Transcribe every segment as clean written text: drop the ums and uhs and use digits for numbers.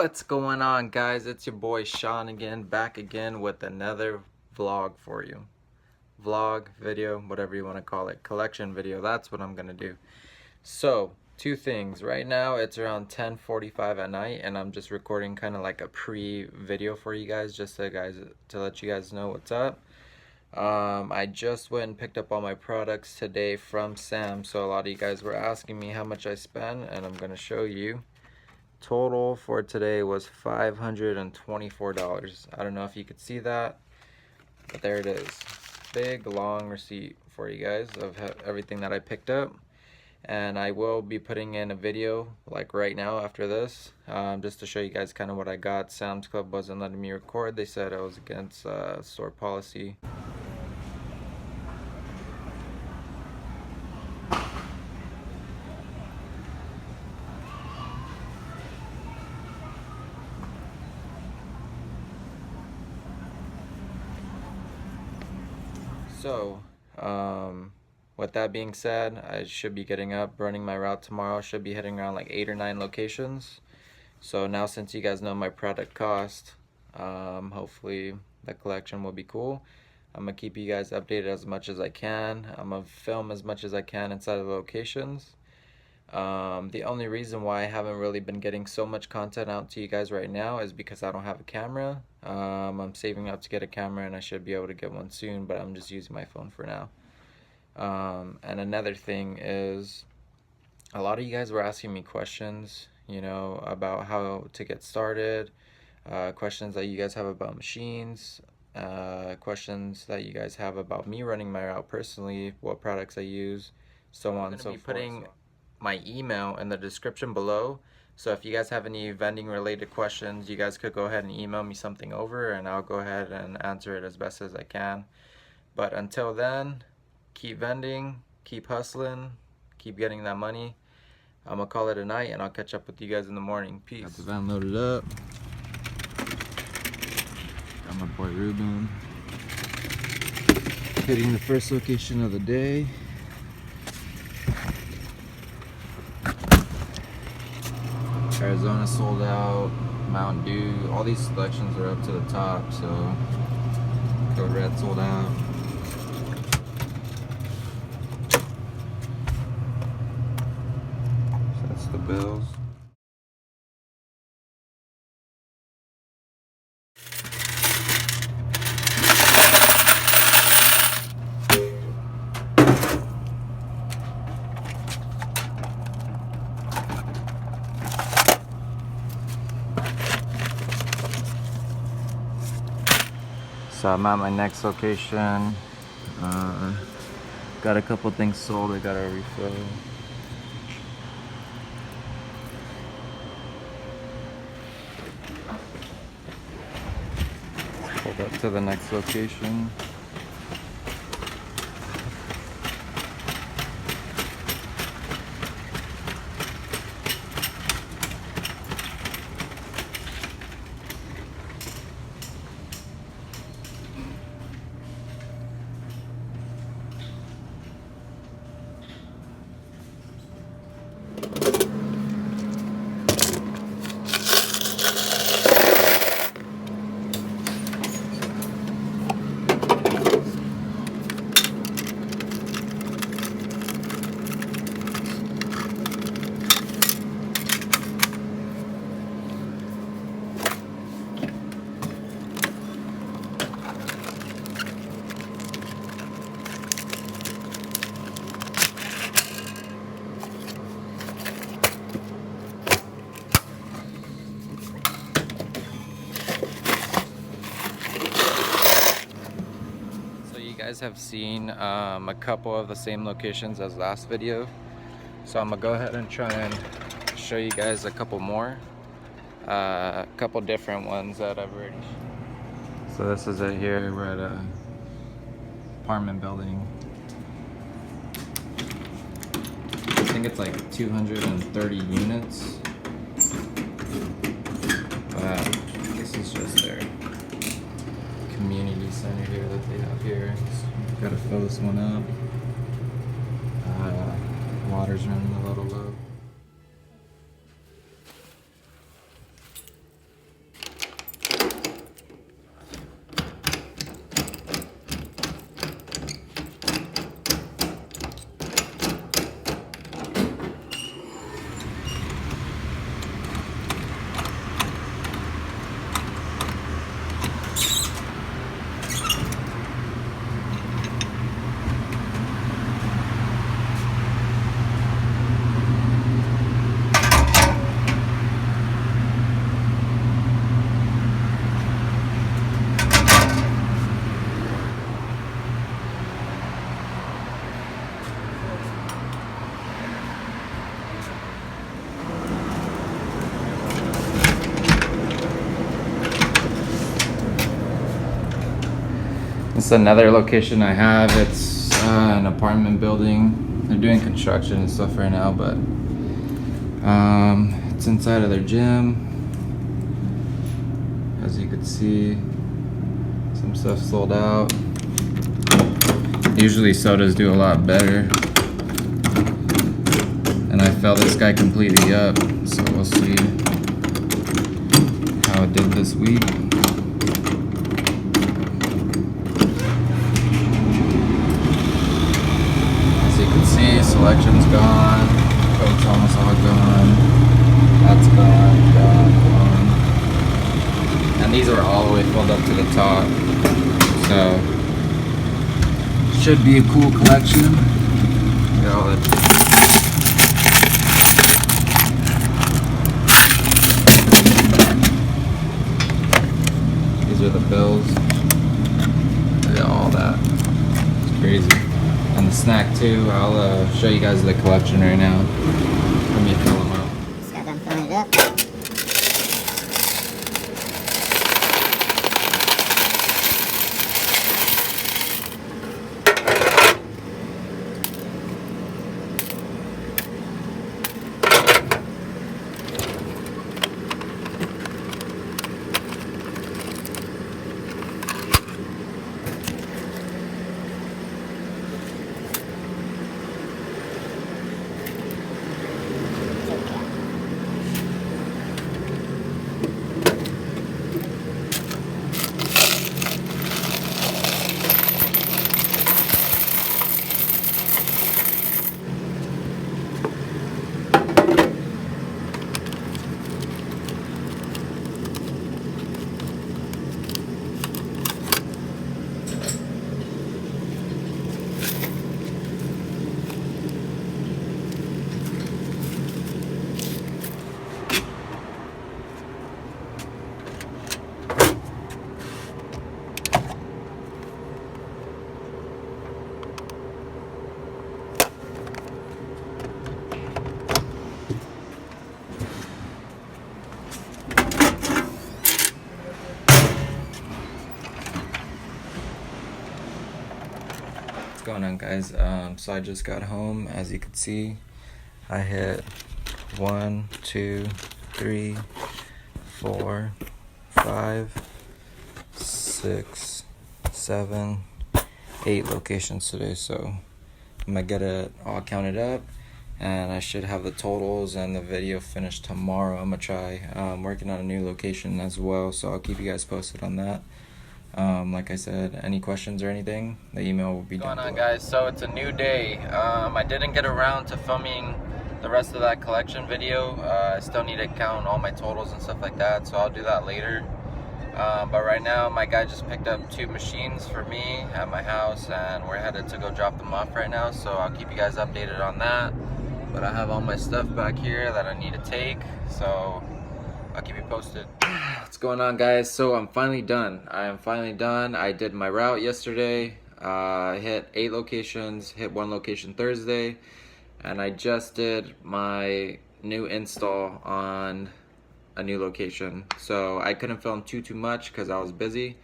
What's going on, guys? It's your boy Sean again, back again with another vlog for you. Vlog, video, whatever you want to call it, collection video, that's what I'm gonna do. So, two things. Right now it's around 10:45 at night and I'm just recording kind of like a pre-video for you guys, just to let you guys know what's up. I just went and picked up all my products today from Sam, so a lot of you guys were asking me how much I spent, and I'm gonna show you. Total for today was $524. I don't know if you could see that, but there it is. Big long receipt for you guys of everything that I picked up, and I will be putting in a video like right now after this, just to show you guys kind of what I got. Sam's Club wasn't letting me record. They said I was against store policy. So, with that being said, I should be getting up, running my route tomorrow. Should be hitting around like 8 or 9 locations. So now, since you guys know my product cost, hopefully the collection will be cool. I'm gonna keep you guys updated as much as I can. I'm gonna film as much as I can inside of the locations. The only reason why I haven't really been getting so much content out to you guys right now is because I don't have a camera. I'm saving up to get a camera and I should be able to get one soon, but I'm just using my phone for now. And another thing is, a lot of you guys were asking me questions, you know, about how to get started, questions that you guys have about machines, questions that you guys have about me running my route personally, what products I use, so on and so forth. Putting my email in the description below, so if you guys have any vending related questions, you guys could go ahead and email me something over and I'll go ahead and answer it as best as I can. But until then, keep vending, keep hustling, keep getting that money. I'm gonna call it a night and I'll catch up with you guys in the morning. Peace. Got the van loaded up. Got my boy Ruben hitting the first location of the day. Arizona sold out, Mountain Dew, all these selections are up to the top, so Code Red sold out. So that's the bills. So I'm at my next location. Got a couple things sold. I got a refill. Pulled up to the next location. Guys have seen a couple of the same locations as last video, so I'm gonna go ahead and try and show you guys a couple more, a couple different ones that I've already. So this is it here. We're at a apartment building. I think it's like 230 units. This is just their community center here that they have here. So gotta fill this one up. Water's running a little low. This is another location I have. It's an apartment building. They're doing construction and stuff right now, but it's inside of their gym. As you can see, some stuff sold out. Usually sodas do a lot better, and I filled this guy completely up, so we'll see how it did this week. As you can see, selection's gone, coat's almost all gone, that's gone, gone. And these are all the way filled up to the top, so should be a cool collection. Got all that. These are the bills. Look at all that. It's crazy. And the snack too. I'll show you guys the collection right now. Let me fill them up. Just got done filling it up. What's going on, guys? So I just got home. As you can see, I hit 1, 2, 3, 4, 5, 6, 7, 8 locations today. So I'm gonna get it all counted up, and I should have the totals and the video finished tomorrow. I'm gonna try working on a new location as well, so I'll keep you guys posted on that. Like I said, any questions or anything, the email will be down below. What's going on, guys? So it's a new day. I didn't get around to filming the rest of that collection video. I still need to count all my totals and stuff like that, so I'll do that later. But right now, my guy just picked up 2 machines for me at my house, and we're headed to go drop them off right now, so I'll keep you guys updated on that. But I have all my stuff back here that I need to take, so I'll keep you posted. What's going on, guys? So I'm finally done. I am finally done. I did my route yesterday. I hit 8 locations, hit 1 location Thursday, and I just did my new install on a new location. So I couldn't film too much because I was busy,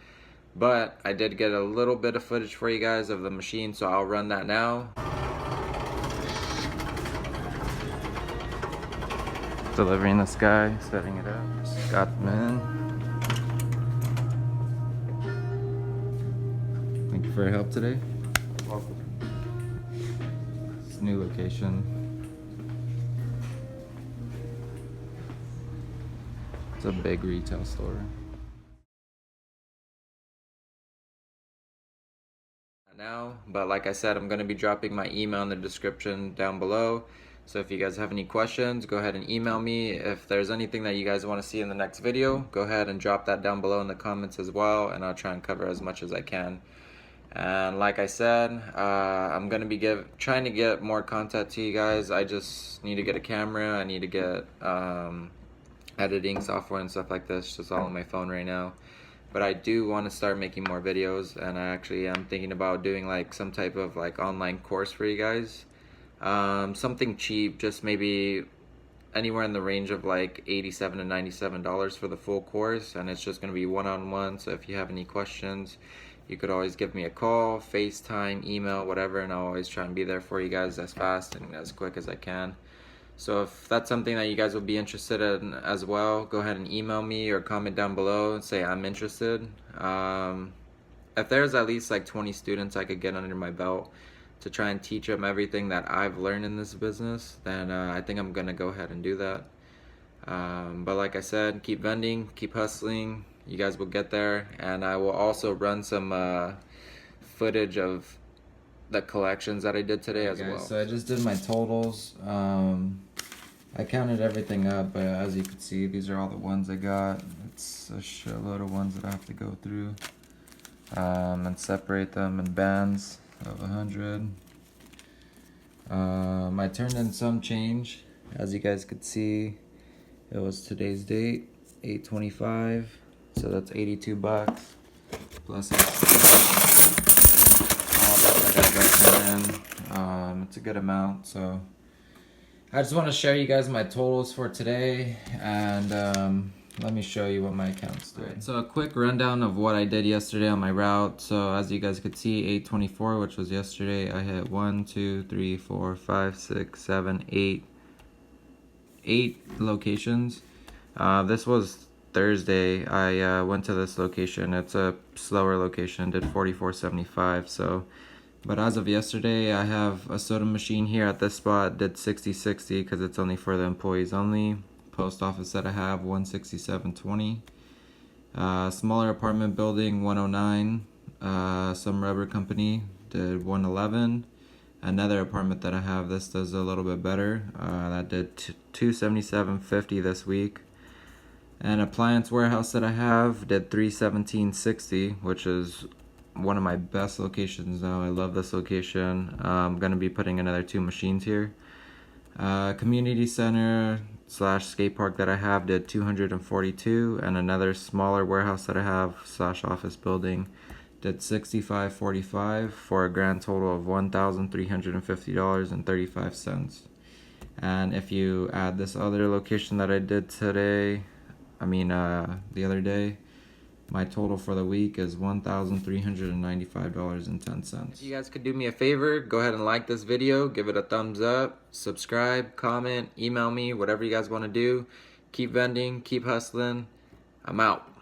but I did get a little bit of footage for you guys of the machine, so I'll run that now. Delivering this guy, setting it up, just got them in. Thank you for your help today. Welcome. It's a new location. It's a big retail store. Now, but like I said, I'm going to be dropping my email in the description down below. So if you guys have any questions, go ahead and email me. If there's anything that you guys want to see in the next video, go ahead and drop that down below in the comments as well, and I'll try and cover as much as I can. And like I said, I'm gonna be trying to get more content to you guys. I just need to get a camera. I need to get editing software and stuff like this. Just all on my phone right now. But I do want to start making more videos, and I actually am thinking about doing like some type of like online course for you guys. Something cheap, just maybe anywhere in the range of like $87 to $97 for the full course, and it's just going to be one-on-one. So if you have any questions, you could always give me a call, FaceTime, email, whatever, and I'll always try and be there for you guys as fast and as quick as I can. So if that's something that you guys will be interested in as well, go ahead and email me or comment down below and say I'm interested. If there's at least like 20 students I could get under my belt to try and teach them everything that I've learned in this business, then I think I'm gonna go ahead and do that. But like I said, keep vending, keep hustling. You guys will get there, and I will also run some footage of the collections that I did today as well. So I just did my totals. I counted everything up, but as you can see, these are all the ones I got. It's a shitload of ones that I have to go through and separate them in bands of 100. I turned in some change, as you guys could see. It was today's date, 8/25, so that's 82 bucks plus all that I got in. It's a good amount, so I just want to share you guys my totals for today, and let me show you what my accounts did. Right, so a quick rundown of what I did yesterday on my route. So as you guys could see, 8/24, which was yesterday, I hit 1, 2, 3, 4, 5, 6, 7, 8 locations. This was Thursday. I went to this location. It's a slower location, did 44.75. So, but as of yesterday, I have a soda machine here at this spot, did 60.60 because it's only for the employees only. Post office that I have, 167.20. Smaller apartment building, 109. Some rubber company did 111. Another apartment that I have, this does a little bit better. That did 277.50 this week. An appliance warehouse that I have did 317.60, which is one of my best locations now. I love this location. I'm gonna be putting another 2 machines here. Community center / skate park that I have did 242, and another smaller warehouse that I have / office building did 65.45 for a grand total of $1,350.35. And if you add this other location that I did today, the other day, my total for the week is $1,395.10. If you guys could do me a favor, go ahead and like this video, give it a thumbs up, subscribe, comment, email me, whatever you guys want to do. Keep vending, keep hustling. I'm out.